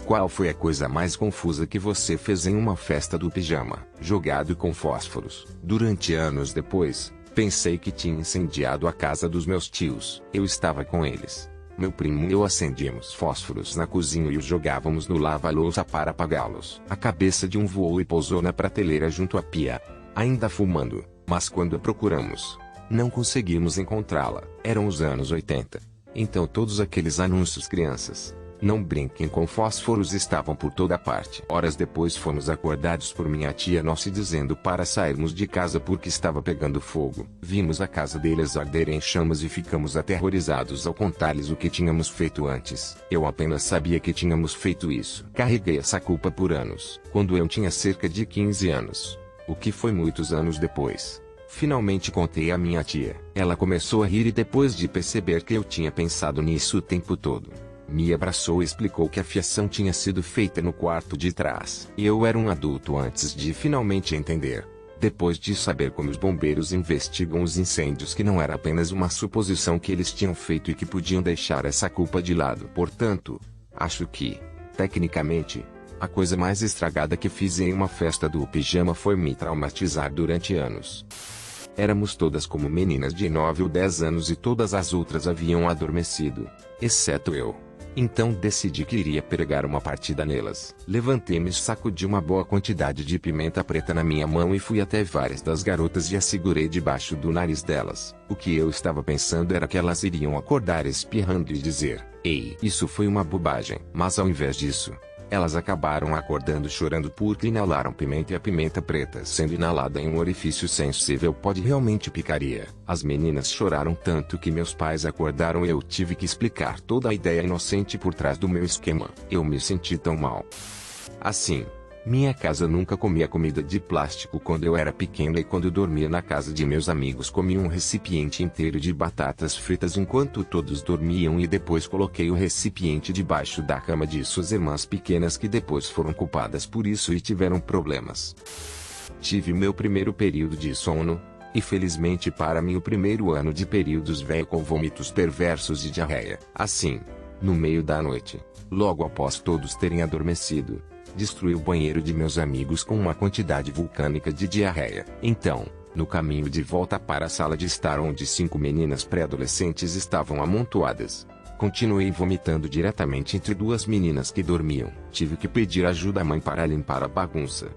Qual foi a coisa mais confusa que você fez em uma festa do pijama, jogado com fósforos? Durante anos depois, pensei que tinha incendiado a casa dos meus tios. Eu estava com eles. Meu primo e eu acendíamos fósforos na cozinha e os jogávamos no lava-louça para apagá-los. A cabeça de um voou e pousou na prateleira junto à pia, ainda fumando, mas quando a procuramos, não conseguimos encontrá-la. Eram os anos 80. Então todos aqueles anúncios crianças, não brinquem com fósforos, estavam por toda parte. Horas depois fomos acordados por minha tia Nossa dizendo para sairmos de casa porque estava pegando fogo. Vimos a casa deles arder em chamas e ficamos aterrorizados ao contar-lhes o que tínhamos feito antes. Eu apenas sabia que tínhamos feito isso. Carreguei essa culpa por anos. Quando eu tinha cerca de 15 anos, o que foi muitos anos depois, finalmente contei à minha tia. Ela começou a rir e depois de perceber que eu tinha pensado nisso o tempo todo, me abraçou e explicou que a fiação tinha sido feita no quarto de trás. E eu era um adulto antes de finalmente entender. Depois de saber como os bombeiros investigam os incêndios, que não era apenas uma suposição que eles tinham feito e que podiam deixar essa culpa de lado. Portanto, acho que, tecnicamente, a coisa mais estragada que fiz em uma festa do pijama foi me traumatizar durante anos. Éramos todas como meninas de 9 ou 10 anos e todas as outras haviam adormecido, exceto eu. Então decidi que iria pregar uma partida nelas. Levantei-me e sacudi uma boa quantidade de pimenta preta na minha mão e fui até várias das garotas e a segurei debaixo do nariz delas. O que eu estava pensando era que elas iriam acordar espirrando e dizer: "Ei, isso foi uma bobagem." Mas ao invés disso, elas acabaram acordando chorando porque inalaram pimenta, e a pimenta preta sendo inalada em um orifício sensível pode realmente picaria. As meninas choraram tanto que meus pais acordaram e eu tive que explicar toda a ideia inocente por trás do meu esquema. Eu me senti tão mal. Assim, minha casa nunca comia comida de plástico quando eu era pequena, e quando dormia na casa de meus amigos comia um recipiente inteiro de batatas fritas enquanto todos dormiam, e depois coloquei o recipiente debaixo da cama de suas irmãs pequenas, que depois foram culpadas por isso e tiveram problemas. Tive meu primeiro período de sono, e felizmente para mim o primeiro ano de períodos veio com vômitos perversos e diarreia. Assim, no meio da noite, logo após todos terem adormecido, destruí o banheiro de meus amigos com uma quantidade vulcânica de diarreia. Então, no caminho de volta para a sala de estar onde 5 meninas pré-adolescentes estavam amontoadas, continuei vomitando diretamente entre 2 meninas que dormiam. Tive que pedir ajuda à mãe para limpar a bagunça.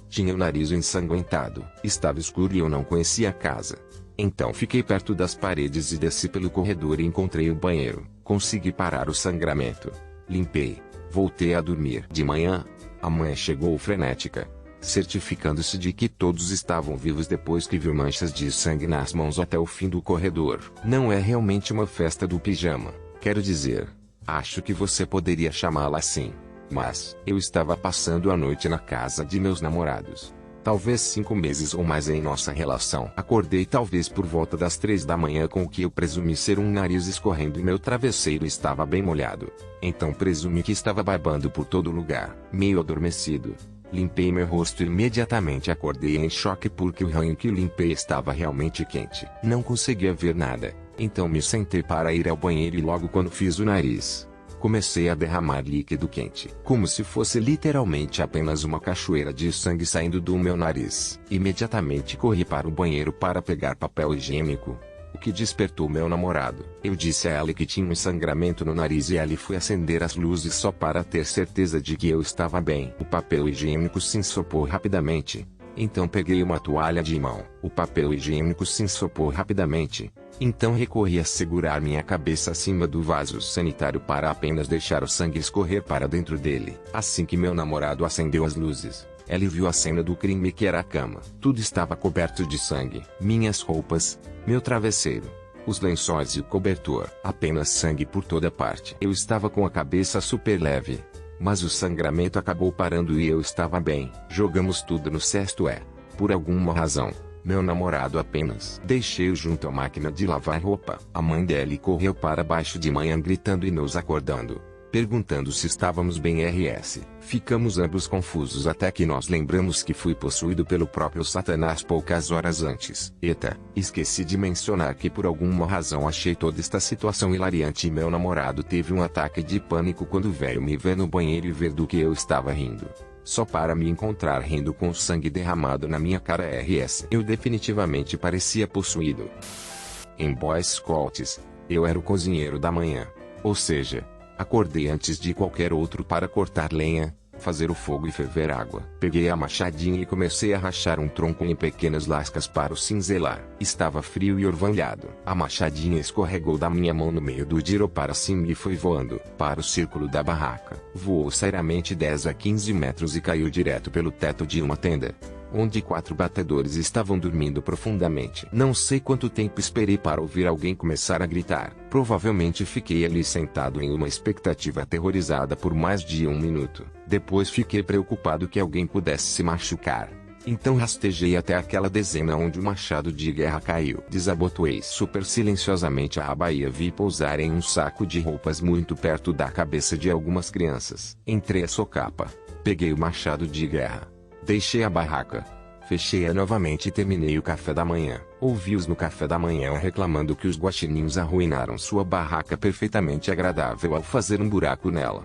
Tinha o nariz ensanguentado, estava escuro e eu não conhecia a casa. Então fiquei perto das paredes e desci pelo corredor e encontrei o banheiro. Consegui parar o sangramento. Limpei. Voltei a dormir. De manhã, a mãe chegou frenética, certificando-se de que todos estavam vivos depois que viu manchas de sangue nas mãos até o fim do corredor. Não é realmente uma festa do pijama, quero dizer. Acho que você poderia chamá-la assim. Mas eu estava passando a noite na casa de meus namorados. Talvez 5 meses ou mais em nossa relação. Acordei talvez por volta das 3 da manhã com o que eu presumi ser um nariz escorrendo e meu travesseiro estava bem molhado. Então presumi que estava babando por todo lugar. Meio adormecido, limpei meu rosto e imediatamente acordei em choque porque o ranho que limpei estava realmente quente. Não conseguia ver nada, então me sentei para ir ao banheiro e logo quando fiz o nariz, comecei a derramar líquido quente, como se fosse literalmente apenas uma cachoeira de sangue saindo do meu nariz. Imediatamente corri para o banheiro para pegar papel higiênico, o que despertou meu namorado. Eu disse a ela que tinha um sangramento no nariz e ela foi acender as luzes só para ter certeza de que eu estava bem. O papel higiênico se ensopou rapidamente, então peguei uma toalha de mão. O papel higiênico se ensopou rapidamente. Então recorri a segurar minha cabeça acima do vaso sanitário para apenas deixar o sangue escorrer para dentro dele. Assim que meu namorado acendeu as luzes, ele viu a cena do crime, que era a cama. Tudo estava coberto de sangue. Minhas roupas, meu travesseiro, os lençóis e o cobertor. Apenas sangue por toda parte. Eu estava com a cabeça super leve, mas o sangramento acabou parando e eu estava bem. Jogamos tudo no cesto e, por alguma razão, meu namorado apenas deixei-o junto à máquina de lavar roupa. A mãe dele correu para baixo de manhã gritando e nos acordando. perguntando se estávamos bem RS. Ficamos ambos confusos até que nós lembramos que fui possuído pelo próprio Satanás poucas horas antes. Eita, esqueci de mencionar que por alguma razão achei toda esta situação hilariante e meu namorado teve um ataque de pânico quando veio me ver no banheiro e ver do que eu estava rindo. Só para me encontrar rindo com sangue derramado na minha cara RS. Eu definitivamente parecia possuído. Em Boy Scouts, eu era o cozinheiro da manhã. Ou seja, acordei antes de qualquer outro para cortar lenha, fazer o fogo e ferver água. Peguei a machadinha e comecei a rachar um tronco em pequenas lascas para o cinzelar. Estava frio e orvalhado. A machadinha escorregou da minha mão no meio do giro para cima e foi voando para o círculo da barraca. Voou seriamente 10 a 15 metros e caiu direto pelo teto de uma tenda, onde 4 batedores estavam dormindo profundamente. Não sei quanto tempo esperei para ouvir alguém começar a gritar. Provavelmente fiquei ali sentado em uma expectativa aterrorizada por mais de 1 minuto. Depois fiquei preocupado que alguém pudesse se machucar. Então rastejei até aquela dezena onde o machado de guerra caiu. Desabotoei super silenciosamente a aba e a vi pousar em um saco de roupas muito perto da cabeça de algumas crianças. Entrei a socapa. Peguei o machado de guerra. Deixei a barraca. Fechei-a novamente e terminei o café da manhã. Ouvi-os no café da manhã reclamando que os guaxininhos arruinaram sua barraca perfeitamente agradável ao fazer um buraco nela.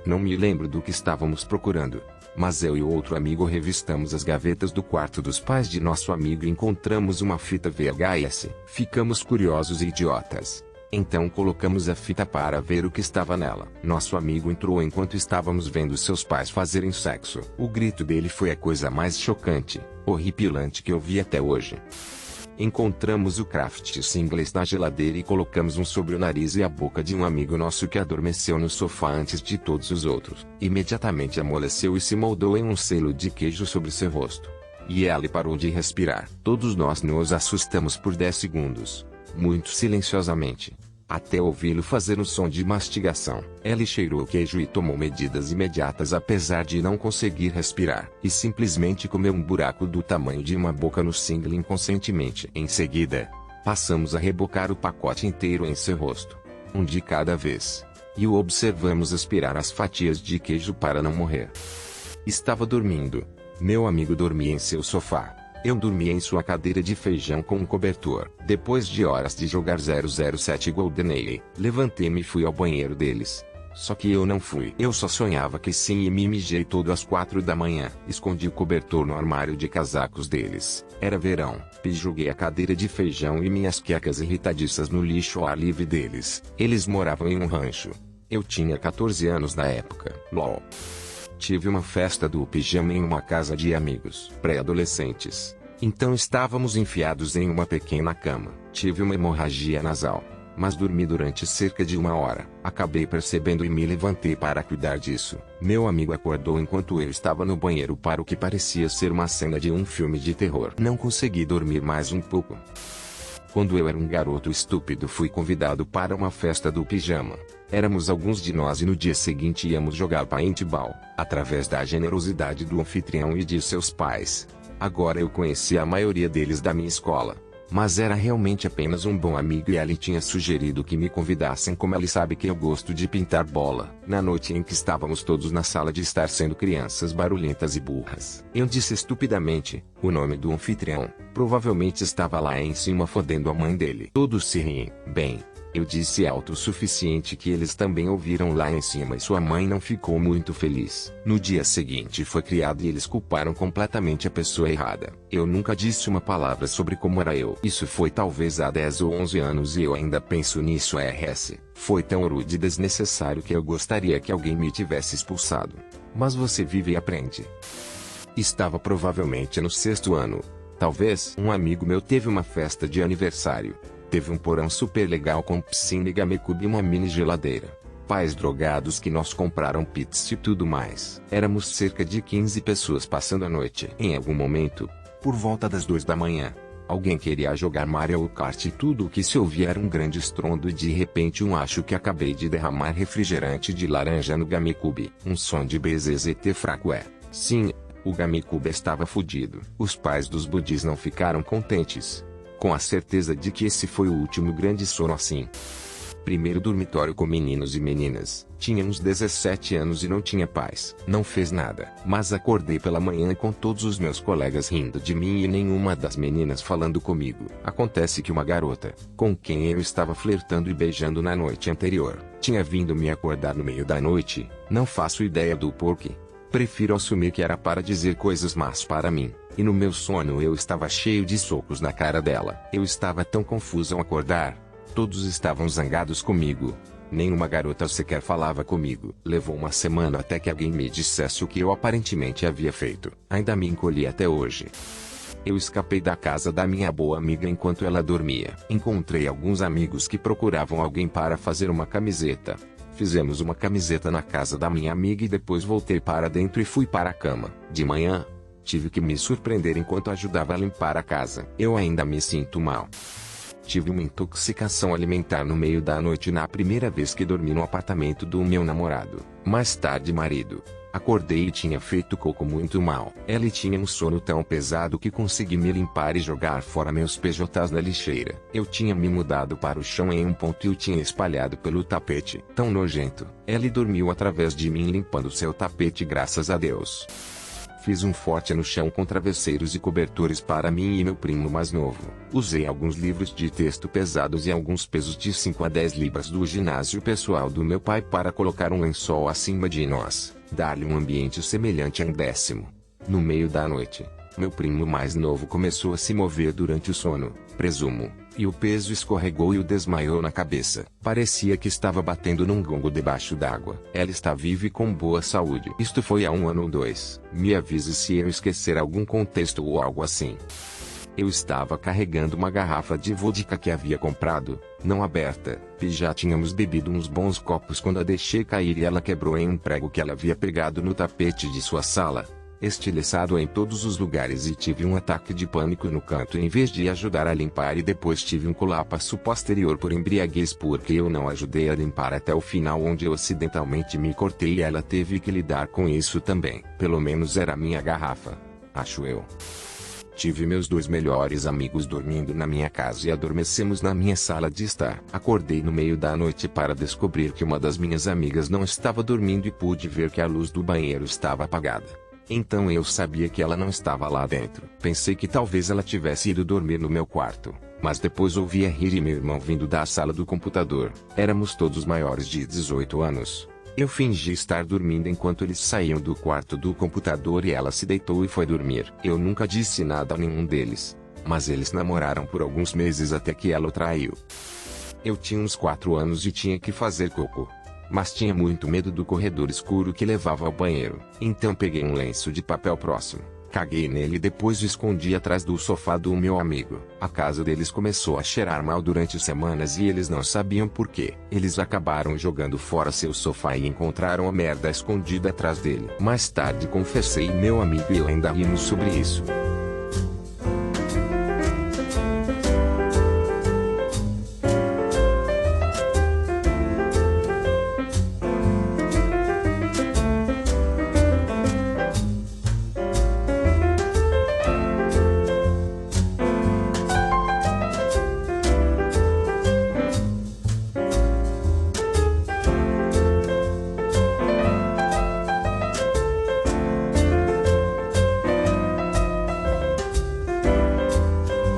Não me lembro do que estávamos procurando, mas eu e o outro amigo revistamos as gavetas do quarto dos pais de nosso amigo e encontramos uma fita VHS. Ficamos curiosos e idiotas. Então colocamos a fita para ver o que estava nela. Nosso amigo entrou enquanto estávamos vendo seus pais fazerem sexo. O grito dele foi a coisa mais chocante, horripilante que eu vi até hoje. Encontramos o Kraft Singles na geladeira e colocamos um sobre o nariz e a boca de um amigo nosso que adormeceu no sofá antes de todos os outros. Imediatamente amoleceu e se moldou em um selo de queijo sobre seu rosto. E ele parou de respirar. Todos nós nos assustamos por 10 segundos. Muito silenciosamente, até ouvi-lo fazer um som de mastigação. Ele cheirou o queijo e tomou medidas imediatas apesar de não conseguir respirar. E simplesmente comeu um buraco do tamanho de uma boca no single inconscientemente. Em seguida, passamos a rebocar o pacote inteiro em seu rosto, um de cada vez, e o observamos aspirar as fatias de queijo para não morrer. Estava dormindo. Meu amigo dormia em seu sofá. Eu dormia em sua cadeira de feijão com um cobertor. Depois de horas de jogar 007 GoldenEye, levantei-me e fui ao banheiro deles. Só que eu não fui. Eu só sonhava que sim e me mijei todo às 4 da manhã. Escondi o cobertor no armário de casacos deles. Era verão. Joguei a cadeira de feijão e minhas quecas irritadiças no lixo ao ar livre deles. Eles moravam em um rancho. Eu tinha 14 anos na época. LOL. Tive uma festa do pijama em uma casa de amigos pré-adolescentes. Então estávamos enfiados em uma pequena cama. Tive uma hemorragia nasal, mas dormi durante cerca de 1 hora. Acabei percebendo e me levantei para cuidar disso. Meu amigo acordou enquanto eu estava no banheiro para o que parecia ser uma cena de um filme de terror. Não consegui dormir mais um pouco. Quando eu era um garoto estúpido fui convidado para uma festa do pijama. Éramos alguns de nós e no dia seguinte íamos jogar paintball. Através da generosidade do anfitrião e de seus pais, agora eu conhecia a maioria deles da minha escola. Mas era realmente apenas um bom amigo e ele tinha sugerido que me convidassem como ele sabe que eu gosto de pintar bola. Na noite em que estávamos todos na sala de estar sendo crianças barulhentas e burras, eu disse estupidamente o nome do anfitrião. Provavelmente estava lá em cima fodendo a mãe dele. Todos se riem. Bem, eu disse alto o suficiente que eles também ouviram lá em cima e sua mãe não ficou muito feliz. No dia seguinte foi criado e eles culparam completamente a pessoa errada. Eu nunca disse uma palavra sobre como era eu. Isso foi talvez há 10 ou 11 anos e eu ainda penso nisso RS. Foi tão rude e desnecessário que eu gostaria que alguém me tivesse expulsado. Mas você vive e aprende. Estava provavelmente no 6º ano. Talvez um amigo meu teve uma festa de aniversário. Teve um porão super legal com piscina e GameCube e uma mini geladeira. Pais drogados que nós compraram pizza e tudo mais. Éramos cerca de 15 pessoas passando a noite. Em algum momento, por volta das 2 da manhã, alguém queria jogar Mario Kart e tudo o que se ouvia era um grande estrondo e de repente acho que acabei de derramar refrigerante de laranja no GameCube. Um som de BZZT fraco Sim, o GameCube estava fudido. Os pais dos budis não ficaram contentes, com a certeza de que esse foi o último grande sono assim. Primeiro dormitório com meninos e meninas. Tinha uns 17 anos e não tinha pais. Não fez nada. Mas acordei pela manhã com todos os meus colegas rindo de mim e nenhuma das meninas falando comigo. Acontece que uma garota, com quem eu estava flertando e beijando na noite anterior, tinha vindo me acordar no meio da noite. Não faço ideia do porquê. Prefiro assumir que era para dizer coisas más para mim. E no meu sono eu estava cheio de socos na cara dela. Eu estava tão confuso ao acordar. Todos estavam zangados comigo. Nenhuma garota sequer falava comigo. Levou uma semana até que alguém me dissesse o que eu aparentemente havia feito. Ainda me encolhi até hoje. Eu escapei da casa da minha boa amiga enquanto ela dormia. Encontrei alguns amigos que procuravam alguém para fazer uma camiseta. Fizemos uma camiseta na casa da minha amiga e depois voltei para dentro e fui para a cama. De manhã, tive que me surpreender enquanto ajudava a limpar a casa. Eu ainda me sinto mal. Tive uma intoxicação alimentar no meio da noite na primeira vez que dormi no apartamento do meu namorado. Mais tarde, marido. Acordei e tinha feito cocô muito mal. Ela tinha um sono tão pesado que consegui me limpar e jogar fora meus PJs na lixeira. Eu tinha me mudado para o chão em um ponto e o tinha espalhado pelo tapete. Tão nojento. Ela dormiu através de mim limpando seu tapete, graças a Deus. Fiz um forte no chão com travesseiros e cobertores para mim e meu primo mais novo. Usei alguns livros de texto pesados e alguns pesos de 5 a 10 libras do ginásio pessoal do meu pai para colocar um lençol acima de nós, dar-lhe um ambiente semelhante a um décimo. No meio da noite, meu primo mais novo começou a se mover durante o sono, presumo, e o peso escorregou e o desmaiou na cabeça. Parecia que estava batendo num gongo debaixo d'água. Ela está viva e com boa saúde. Isto foi há 1 ano ou 2. Me avise se eu esquecer algum contexto ou algo assim. Eu estava carregando uma garrafa de vodka que havia comprado, não aberta, e já tínhamos bebido uns bons copos quando a deixei cair e ela quebrou em um prego que ela havia pegado no tapete de sua sala, estilhaçado em todos os lugares, e tive um ataque de pânico no canto em vez de ajudar a limpar, e depois tive um colapso posterior por embriaguez porque eu não ajudei a limpar até o final, onde eu acidentalmente me cortei e ela teve que lidar com isso também. Pelo menos era minha garrafa, acho eu. Tive meus 2 melhores amigos dormindo na minha casa e adormecemos na minha sala de estar. Acordei no meio da noite para descobrir que uma das minhas amigas não estava dormindo e pude ver que a luz do banheiro estava apagada. Então eu sabia que ela não estava lá dentro. Pensei que talvez ela tivesse ido dormir no meu quarto, mas depois ouvi a rir e meu irmão vindo da sala do computador. Éramos todos maiores de 18 anos. Eu fingi estar dormindo enquanto eles saíam do quarto do computador e ela se deitou e foi dormir. Eu nunca disse nada a nenhum deles, mas eles namoraram por alguns meses até que ela o traiu. Eu tinha uns 4 anos e tinha que fazer cocô, mas tinha muito medo do corredor escuro que levava ao banheiro. Então peguei um lenço de papel próximo, caguei nele e depois o escondi atrás do sofá do meu amigo. A casa deles começou a cheirar mal durante semanas e eles não sabiam por quê. Eles acabaram jogando fora seu sofá e encontraram a merda escondida atrás dele. Mais tarde confessei meu amigo e eu ainda rimos sobre isso.